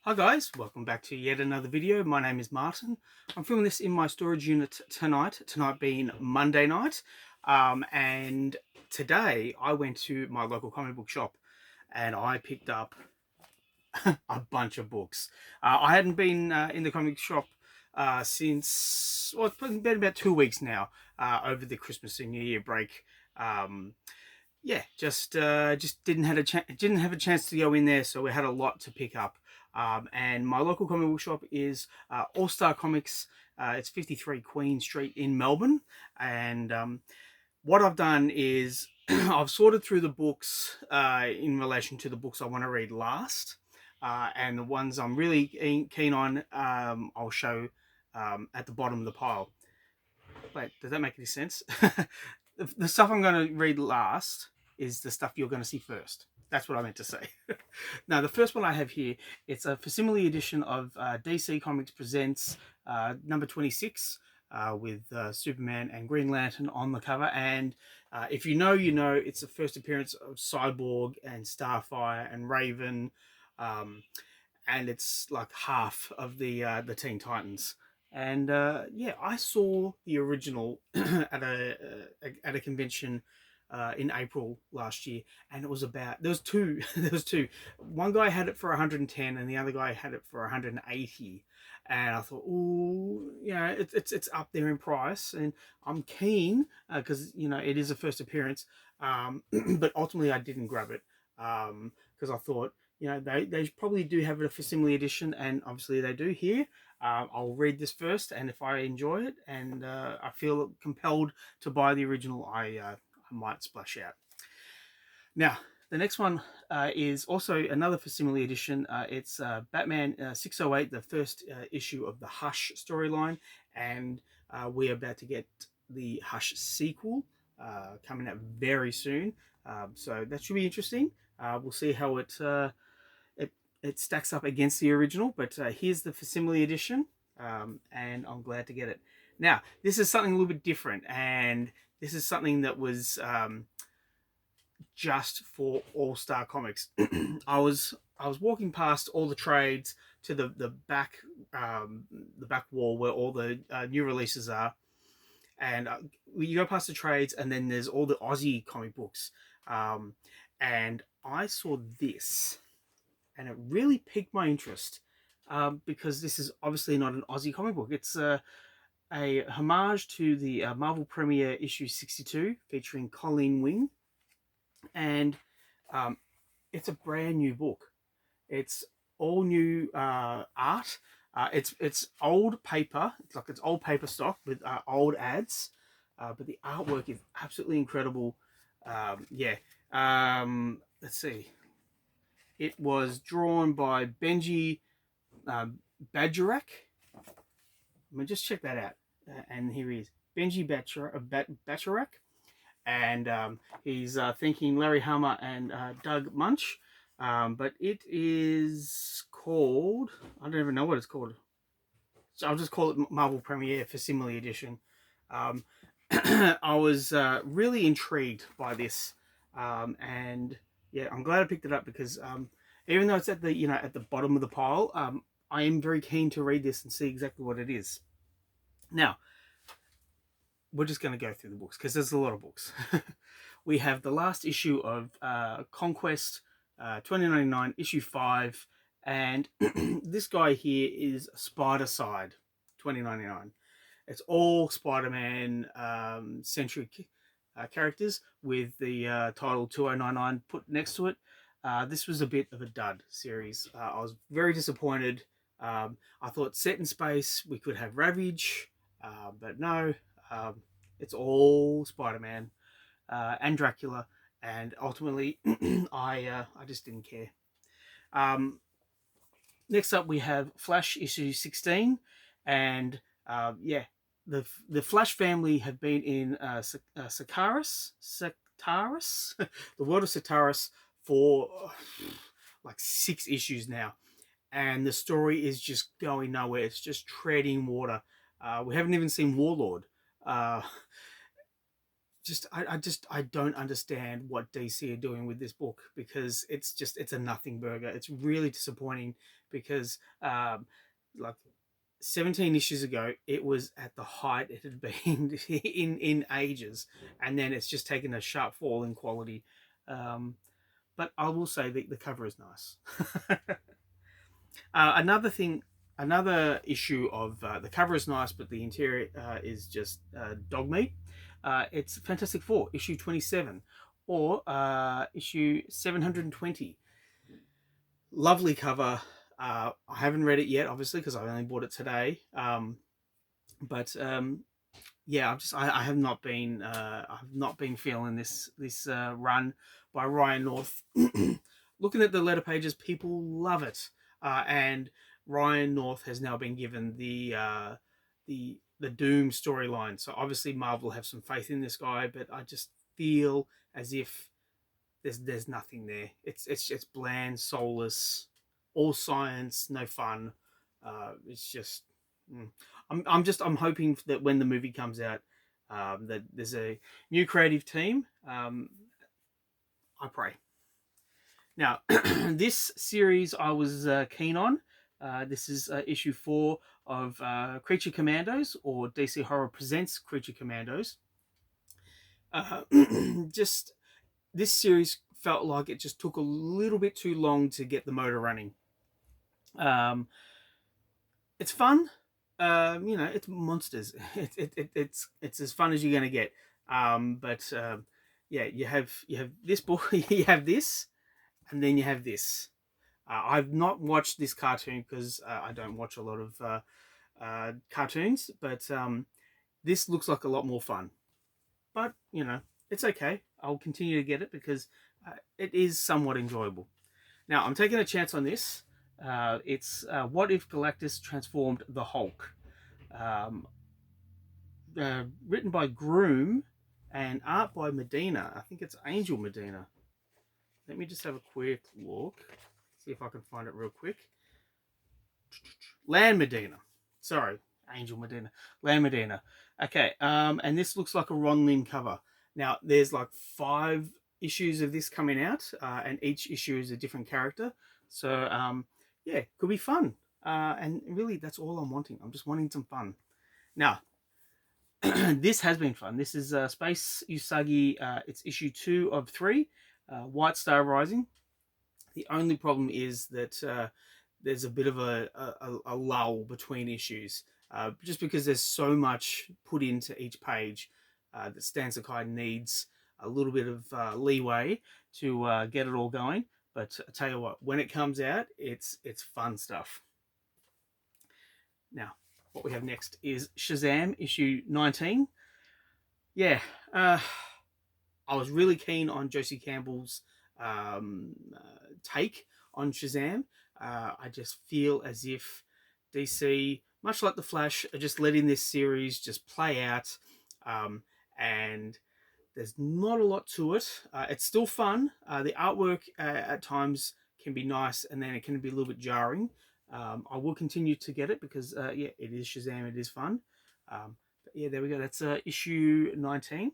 Hi guys, welcome back to yet another video. My name is Martin. I'm filming this in my storage unit tonight being Monday night. And today I went to my local comic book shop and I picked up a bunch of books. I hadn't been in the comic shop since, well, it's been about 2 weeks now, over the Christmas and New Year break. Yeah, just didn't have a chance to go in there, so we had a lot to pick up. And my local comic book shop is All Star Comics. It's 53 Queen Street in Melbourne. And what I've done is I've sorted through the books in relation to the books I want to read last. And the ones I'm really keen on, I'll show at the bottom of the pile. Wait, does that make any sense? The stuff I'm going to read last is the stuff you're going to see first. That's what I meant to say. Now, the first one I have here, it's a facsimile edition of DC Comics Presents number 26 with Superman and Green Lantern on the cover. And if you know, you know, it's the first appearance of Cyborg and Starfire and Raven. And it's like half of the Teen Titans. And yeah, I saw the original at a convention in April last year, and it was about there was two. There was two. One guy had it for 110, and the other guy had it for 180. And I thought, oh, you know, it's up there in price, and I'm keen because you know it is a first appearance. But ultimately, I didn't grab it because I thought, you know, they probably do have a facsimile edition, and obviously they do here. I'll read this first, and if I enjoy it and I feel compelled to buy the original, I might splash out. Now, the next one is also another facsimile edition. It's Batman 608, the first issue of the Hush storyline, and we're about to get the Hush sequel coming out very soon. So that should be interesting. We'll see how it stacks up against the original, but here's the facsimile edition, and I'm glad to get it. Now, this is something a little bit different, and this is something that was just for All Star Comics. I was walking past all the trades to the back wall where all the new releases are, and you go past the trades, and then there's all the Aussie comic books, and I saw this. And it really piqued my interest because this is obviously not an Aussie comic book. It's a homage to the Marvel Premere issue 62 featuring Colleen Wing. And it's a brand new book. It's all new art. It's old paper. It's old paper stock with old ads. But the artwork is absolutely incredible. Yeah. Let's see. It was drawn by Benji Badgerak. Let me just check that out. And here he is, Benji Badgerak. And he's thanking Larry Hama and Doug Munch. But it is called, I don't even know what it's called. So I'll just call it Marvel Premiere Facsimile Edition. I was really intrigued by this. And yeah, I'm glad I picked it up because even though it's at the bottom of the pile, I am very keen to read this and see exactly what it is. Now, we're just going to go through the books because there's a lot of books. We have the last issue of Conquest 2099, issue 5, and this guy here is Spider-Side 2099. It's all Spider-Man centric characters with the title 2099 put next to it. This was a bit of a dud series. I was very disappointed. I thought set in space we could have Ravage, but no. It's all Spider-Man and Dracula, and ultimately I just didn't care. Next up we have Flash issue 16, and yeah, the Flash family have been in Sakaris, the world of Sataris for like 6 issues now, and the story is just going nowhere. It's just treading water. We haven't even seen Warlord. I don't understand what DC are doing with this book, because it's a nothing burger. It's really disappointing, because like 17 issues ago, it was at the height it had been in ages, and then it's just taken a sharp fall in quality. But I will say that the cover is nice. Another thing, another issue of the cover is nice, but the interior is just dog meat. It's Fantastic Four, issue 27, or issue 720. Lovely cover. I haven't read it yet, obviously, because I only bought it today. But yeah, I have not been feeling this run by Ryan North. Looking at the letter pages, people love it, and Ryan North has now been given the Doom storyline. So obviously Marvel have some faith in this guy, but I just feel as if there's nothing there. It's bland, soulless, all science, no fun. It's just I'm hoping that when the movie comes out, that there's a new creative team. I pray. Now, this series I was keen on. This is issue 4 of Creature Commandos, or DC Horror Presents Creature Commandos. Just this series felt like it just took a little bit too long to get the motor running. It's fun. It's monsters. It's as fun as you're gonna get. But yeah, you have this book, you have this, and then you have this. I've not watched this cartoon because I don't watch a lot of cartoons, but this looks like a lot more fun. But it's okay. I'll continue to get it because it is somewhat enjoyable. Now, I'm taking a chance on this. It's What If Galactus Transformed the Hulk? Written by Groom and art by Medina. I think it's Angel Medina. Let me just have a quick look. See if I can find it real quick. Land Medina. Sorry, Angel Medina. Land Medina. Okay, and this looks like a Ron Lim cover. Now, there's like 5 issues of this coming out, and each issue is a different character. So, yeah, could be fun. And really, that's all I'm wanting. I'm just wanting some fun. Now, this has been fun. This is Space Usagi. It's issue 2 of 3, White Star Rising. The only problem is that there's a bit of a lull between issues, just because there's so much put into each page that Stan Sakai needs a little bit of leeway to get it all going. But I tell you what, when it comes out, it's fun stuff. Now, what we have next is Shazam, issue 19. Yeah, I was really keen on Josie Campbell's take on Shazam. I just feel as if DC, much like The Flash, are just letting this series just play out, and there's not a lot to it. It's still fun. The artwork at times can be nice, and then it can be a little bit jarring. I will continue to get it because, yeah, it is Shazam. It is fun. But yeah, there we go. That's issue 19.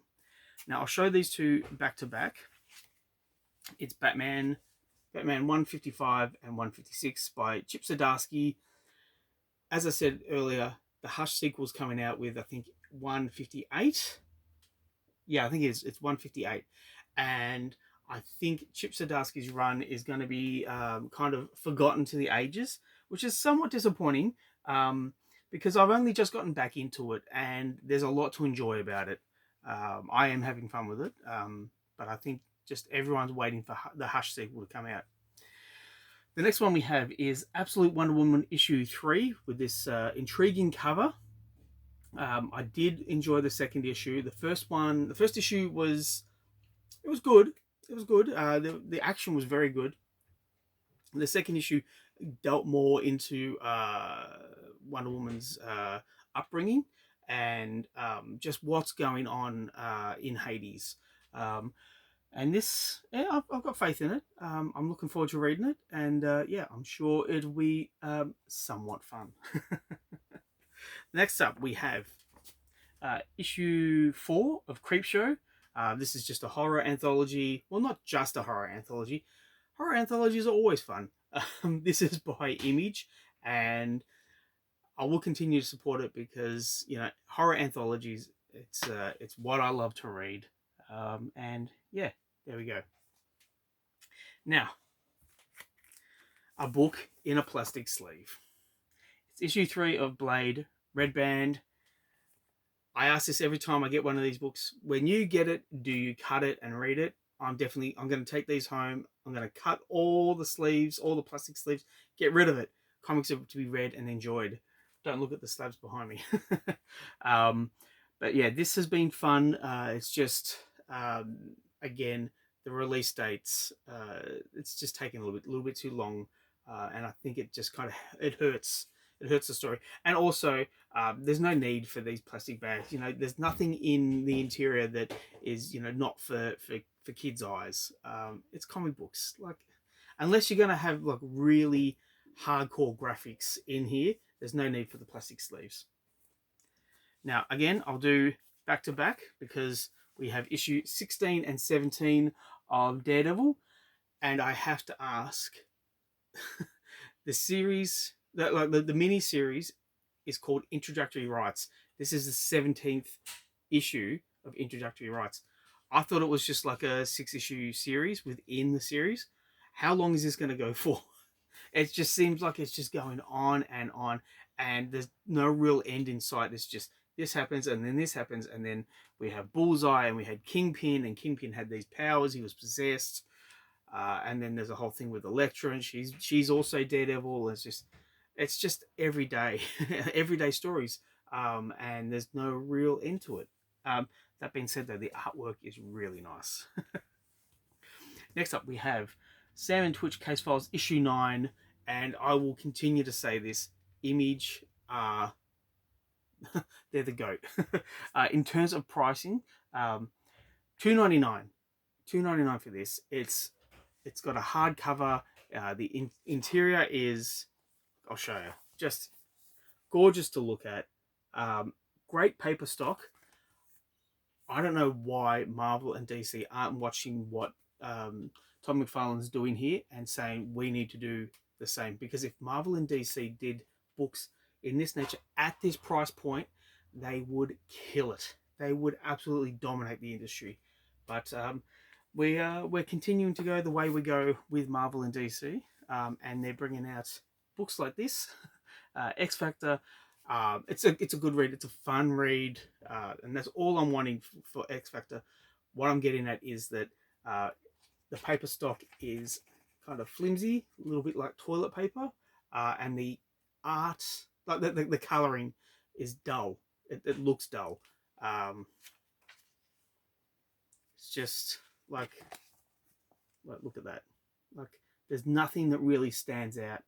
Now, I'll show these two back to back. It's Batman 155 and 156 by Chip Zdarsky. As I said earlier, the Hush sequel's coming out with, I think, 158. Yeah, I think it's 158. And I think Chip Zdarsky's run is going to be kind of forgotten to the ages, which is somewhat disappointing, because I've only just gotten back into it and there's a lot to enjoy about it. I am having fun with it, but I think just everyone's waiting for the Hush sequel to come out. The next one we have is Absolute Wonder Woman issue 3 with this intriguing cover. I did enjoy the second issue. The first issue was good. It was good. The action was very good. The second issue dealt more into Wonder Woman's upbringing and just what's going on in Hades. And this, yeah, I've got faith in it. I'm looking forward to reading it, and yeah, I'm sure it'll be somewhat fun. Next up, we have issue 4 of Creepshow, This is just a horror anthology. Well, not just a horror anthology. Horror anthologies are always fun. This is by Image, and I will continue to support it because, you know, horror anthologies, it's what I love to read. And yeah, there we go. Now, a book in a plastic sleeve. It's issue 3 of Blade, Red Band. I ask this every time I get one of these books. When you get it, do you cut it and read it? I'm going to take these home. I'm going to cut all the sleeves, all the plastic sleeves, get rid of it. Comics are to be read and enjoyed. Don't look at the slabs behind me. But yeah, this has been fun. It's just, again, the release dates, it's just taking a little bit too long. And I think it just kind of, it hurts the story. And also, there's no need for these plastic bags. You know, there's nothing in the interior that is, you know, not for kids' eyes. It's comic books. Like, unless you're going to have like really hardcore graphics in here, there's no need for the plastic sleeves. Now, again, I'll do back to back because we have issue 16 and 17 of Daredevil. And I have to ask, the series, the mini series is called Introductory Rights. This is the 17th issue of Introductory Rights. I thought it was just like a 6-issue series within the series. How long is this going to go for? It just seems like it's just going on, and there's no real end in sight. It's just, this happens, and then this happens, and then we have Bullseye, and we had Kingpin, and Kingpin had these powers. He was possessed. And then there's a whole thing with Elektra, and she's also Daredevil. It's just everyday stories, and there's no real end to it. That being said, though, the artwork is really nice. Next up, we have Sam and Twitch Case Files issue 9, and I will continue to say this: Image are they're the GOAT. In terms of pricing, $2.99 for this. It's got a hardcover. The interior is, I'll show you, just gorgeous to look at. Great paper stock. I don't know why Marvel and DC aren't watching what Todd McFarlane's doing here and saying we need to do the same. Because if Marvel and DC did books in this nature at this price point, they would kill it. They would absolutely dominate the industry. But we're continuing to go the way we go with Marvel and DC, and they're bringing out books like this. XFactor, it's a good read. It's a fun read, and that's all I'm wanting for XFactor. What I'm getting at is that the paper stock is kind of flimsy, a little bit like toilet paper, and the art, like the coloring, is dull. It looks dull. It's just like look at that. Like, there's nothing that really stands out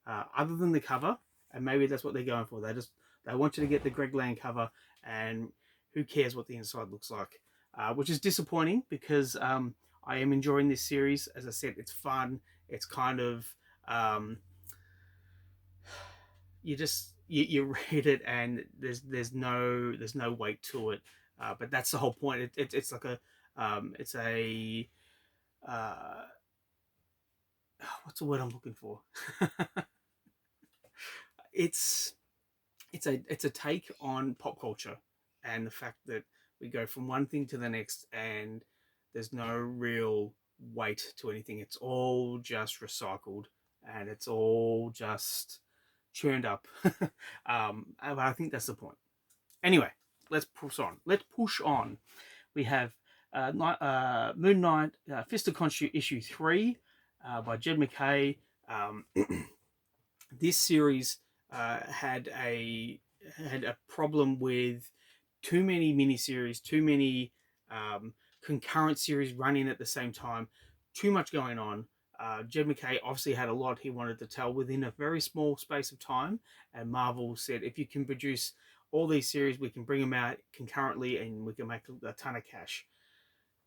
other than the cover, and maybe that's what they're going for. They want you to get the Greg Land cover, and who cares what the inside looks like, which is disappointing because I am enjoying this series. As I said, it's fun. It's kind of you read it and there's no weight to it, but that's the whole point. It's like a it's a what's the word I'm looking for? It's a take on pop culture and the fact that we go from one thing to the next and there's no real weight to anything. It's all just recycled and it's all just churned up. But I think that's the point. Anyway, let's push on. We have Moon Knight, Fist of Khonshu issue 3 by Jed MacKay. This series had a problem with too many miniseries, too many concurrent series running at the same time, too much going on. Jed MacKay obviously had a lot he wanted to tell within a very small space of time, and Marvel said, if you can produce all these series, we can bring them out concurrently and we can make a ton of cash.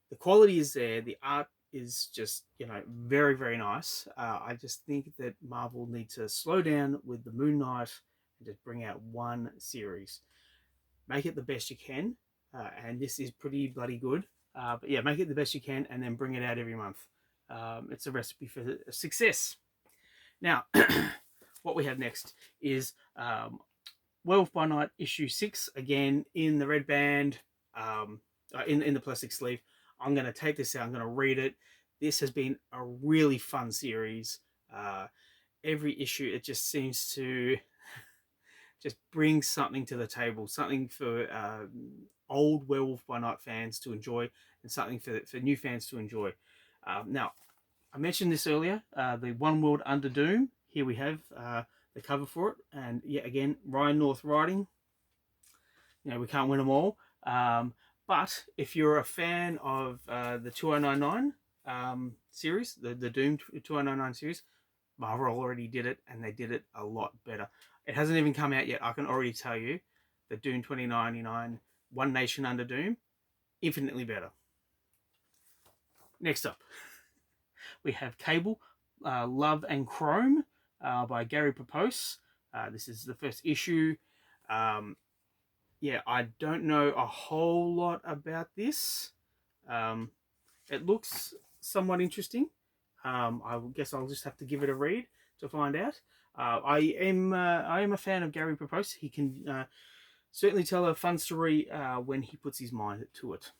The quality is there. The art is just, very, very nice. I just think that Marvel needs to slow down with the Moon Knight and just bring out one series. Make it the best you can. And this is pretty bloody good. But yeah, make it the best you can and then bring it out every month. It's a recipe for success. Now, what we have next is Werewolf by Night issue 6, again in the red band, in the plastic sleeve. I'm going to take this out, I'm going to read it. This has been a really fun series. Every issue, it just seems to just bring something to the table, something for old Werewolf by Night fans to enjoy, and something for new fans to enjoy. Now, I mentioned this earlier, the One World Under Doom. Here we have the cover for it, and yet again, Ryan North writing. You know, we can't win them all, but if you're a fan of the 2099 series, the Doom 2099 series, Marvel already did it, and they did it a lot better. It hasn't even come out yet. I can already tell you, the Doom 2099, One Nation Under Doom, infinitely better. Next up, we have Cable, Love and Chrome by Gary Propose. This is the first issue. Yeah, I don't know a whole lot about this. It looks somewhat interesting. I guess I'll just have to give it a read to find out. I am a fan of Gary Propose. He can certainly tell a fun story when he puts his mind to it.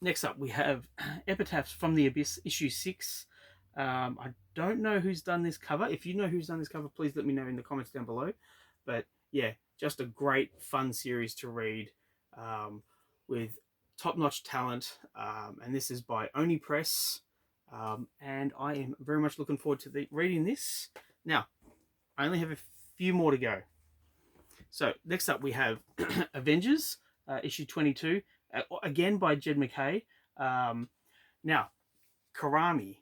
Next up, we have Epitaphs from the Abyss, issue 6. I don't know who's done this cover. If you know who's done this cover, please let me know in the comments down below. But yeah, just a great, fun series to read with top-notch talent. And this is by Oni Press. And I am very much looking forward to reading this. Now, I only have a few more to go. So next up we have Avengers, issue 22, again by Jed MacKay. Now, Karami,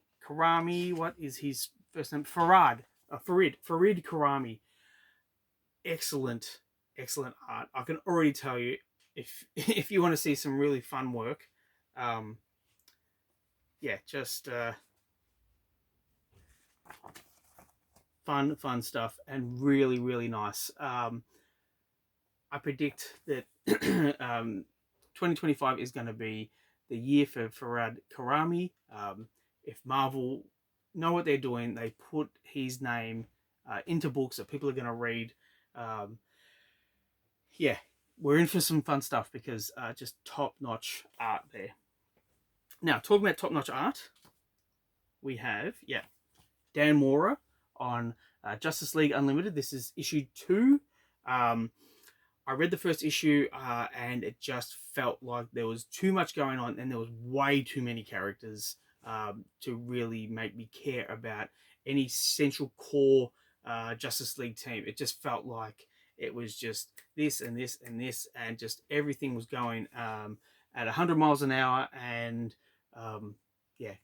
what is his first name? Farid Karami. Excellent art. I can already tell you, if you want to see some really fun work, yeah, just fun stuff, and really nice. I predict that 2025 is going to be the year for Farid Karami. If Marvel know what they're doing, they put his name into books that people are going to read. Yeah, we're in for some fun stuff, because just top-notch art there. Now, talking about top-notch art, we have, Dan Mora on Justice League Unlimited. This is issue 2. I read the first issue and it just felt like there was too much going on, and there was way too many characters to really make me care about any central core Justice League team. It just felt like it was just this and this and this, and just everything was going at 100 miles an hour, and yeah,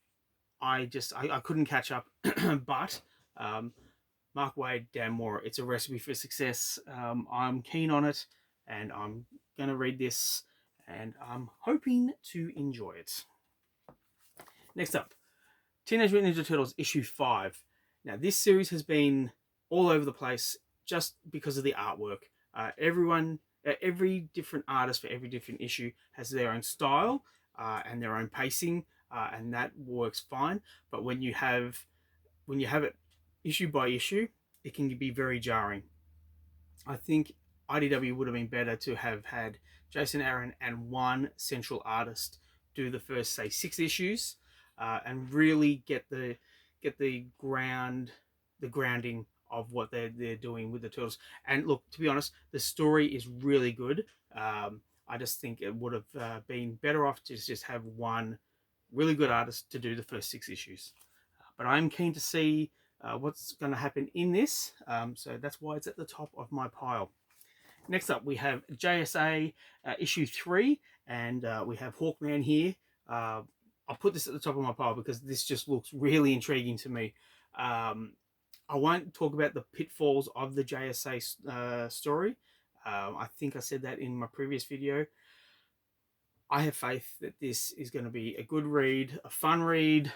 I couldn't catch up. But Mark Waid, Dan Mora, it's a recipe for success. I'm keen on it, and I'm going to read this, and I'm hoping to enjoy it. Next up, Teenage Mutant Ninja Turtles issue 5. Now, this series has been all over the place just because of the artwork. Every different artist for every different issue has their own style and their own pacing, and that works fine. But when you have it issue by issue, it can be very jarring. I think IDW would have been better to have had Jason Aaron and one central artist do the first, say, 6 issues, and really get the grounding of what they're doing with the Turtles. And look, to be honest, the story is really good. I just think it would have been better off to just have one really good artist to do the first 6 issues. But I'm keen to see what's going to happen in this, so that's why it's at the top of my pile. Next up, we have JSA issue 3, and we have Hawkman here. I'll put this at the top of my pile because this just looks really intriguing to me. I won't talk about the pitfalls of the JSA story. I think I said that in my previous video. I have faith that this is going to be a good read, a fun read,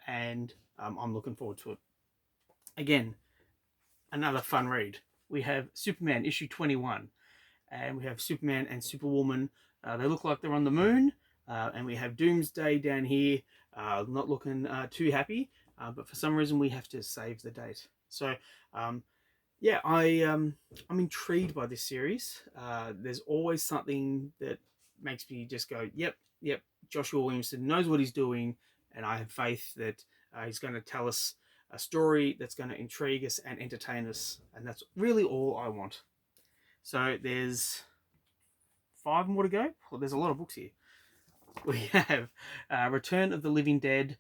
and I'm looking forward to it. Again, another fun read. We have Superman issue 21, and we have Superman and Superwoman. They look like they're on the moon. and we have Doomsday down here, not looking too happy, but for some reason we have to save the date. So yeah, I'm intrigued by this series. There's always something that makes me just go, yep, Joshua Williamson knows what he's doing, and I have faith that he's going to tell us a story that's going to intrigue us and entertain us, and that's really all I want. So there's 5 more to go. Well, there's a lot of books here. We have Return of the Living Dead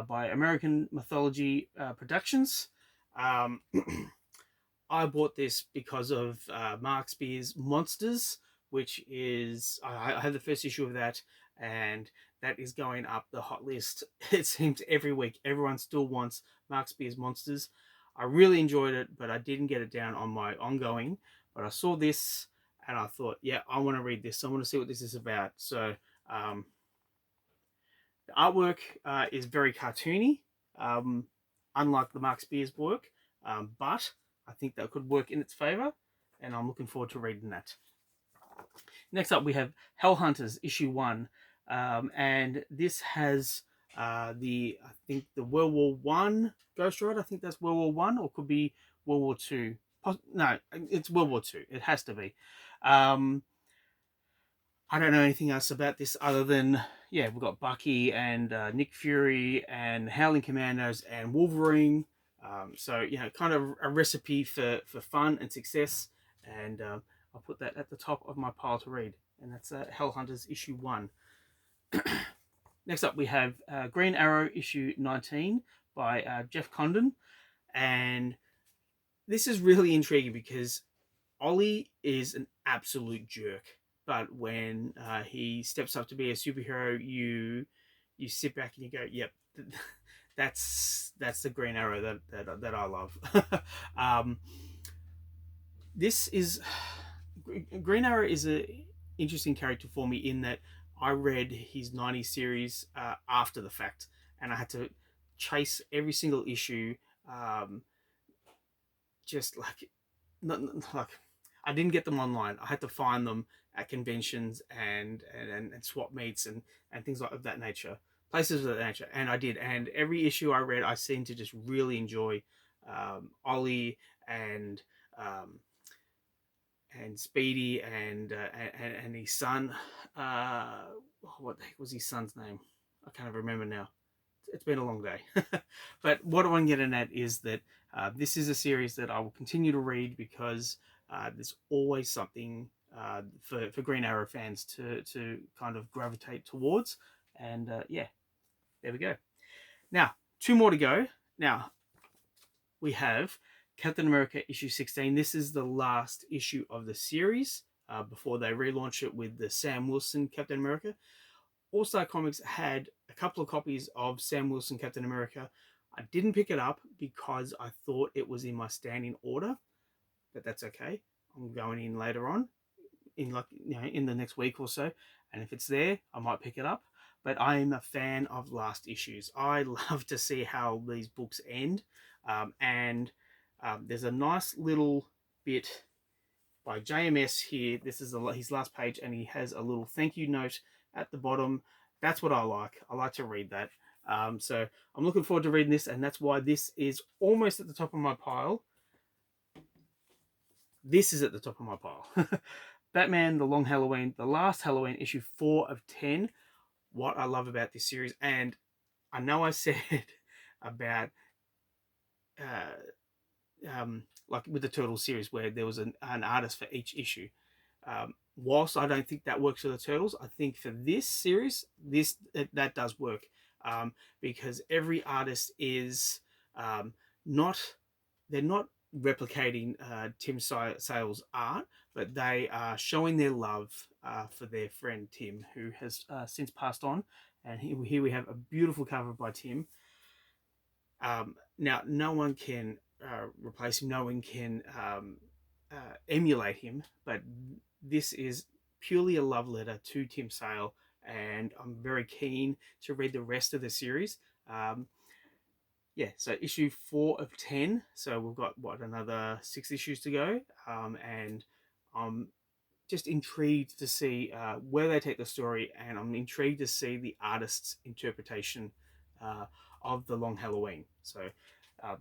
by American Mythology Productions. I bought this because of Mark Spear's Monsters, which is, I had the first issue of that, and that is going up the hot list. It seems every week everyone still wants Mark Spear's Monsters. I really enjoyed it, but I didn't get it down on my ongoing. But I saw this and I thought, yeah, I want to read this. I want to see what this is about. So the artwork is very cartoony, unlike the Mark Spear's work, but I think that could work in its favour, and I'm looking forward to reading that. Next up, we have Hell Hunters issue 1, and this has I think the World War One Ghost Rider. I think that's World War One, or could be World War Two. No, it's World War Two. It has to be. I don't know anything else about this other than, yeah, we've got Bucky and Nick Fury and Howling Commandos and Wolverine. So, you know, kind of a recipe for fun and success. And I'll put that at the top of my pile to read. And that's Hell Hunters issue 1. Next up, we have Green Arrow issue 19 by Jeff Condon. And this is really intriguing because Ollie is an absolute jerk. But when he steps up to be a superhero, you sit back and you go, "Yep, that's the Green Arrow that I love." This is Green Arrow is an interesting character for me in that I read his 90s series after the fact, and I had to chase every single issue, just like not like. I didn't get them online. I had to find them at conventions and swap meets and things like of that nature, places of that nature. And I did. And every issue I read, I seemed to just really enjoy Ollie and Speedy and his son. What the heck was his son's name? I can't remember now. It's been a long day. But what I'm getting at is that this is a series that I will continue to read because there's always something for Green Arrow fans to kind of gravitate towards. And yeah, there we go. Now, 2 more to go. Now, we have Captain America issue 16. This is the last issue of the series before they relaunch it with the Sam Wilson Captain America. All Star Comics had a couple of copies of Sam Wilson Captain America. I didn't pick it up because I thought it was in my standing order, but that's okay. I'm going in later on, in the next week or so, and if it's there, I might pick it up. But I am a fan of last issues. I love to see how these books end, and there's a nice little bit by JMS here. This is his last page, and he has a little thank you note at the bottom. That's what I like. I like to read that. So I'm looking forward to reading this, and that's why this is almost at the top of my pile. This is at the top of my pile. Batman, The Long Halloween, the last Halloween, issue 4 of 10. What I love about this series, and I know I said about like with the Turtles series where there was an artist for each issue. Whilst I don't think that works for the Turtles, I think for this series, that does work, because every artist is they're not replicating Tim Sale's art, but they are showing their love for their friend Tim, who has since passed on. And here we have a beautiful cover by Tim. Now, no one can replace him. No one can emulate him, but this is purely a love letter to Tim Sale, and I'm very keen to read the rest of the series. Yeah, so issue 4 of 10. So we've got, another 6 issues to go. And I'm just intrigued to see where they take the story, and I'm intrigued to see the artist's interpretation uh, of the Long Halloween. So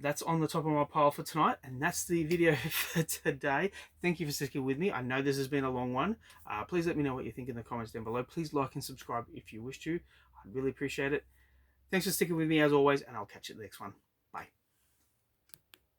that's on the top of my pile for tonight, and that's the video for today. Thank you for sticking with me. I know this has been a long one. Please let me know what you think in the comments down below. Please like and subscribe if you wish to. I'd really appreciate it. Thanks for sticking with me as always, and I'll catch you in the next one. Bye.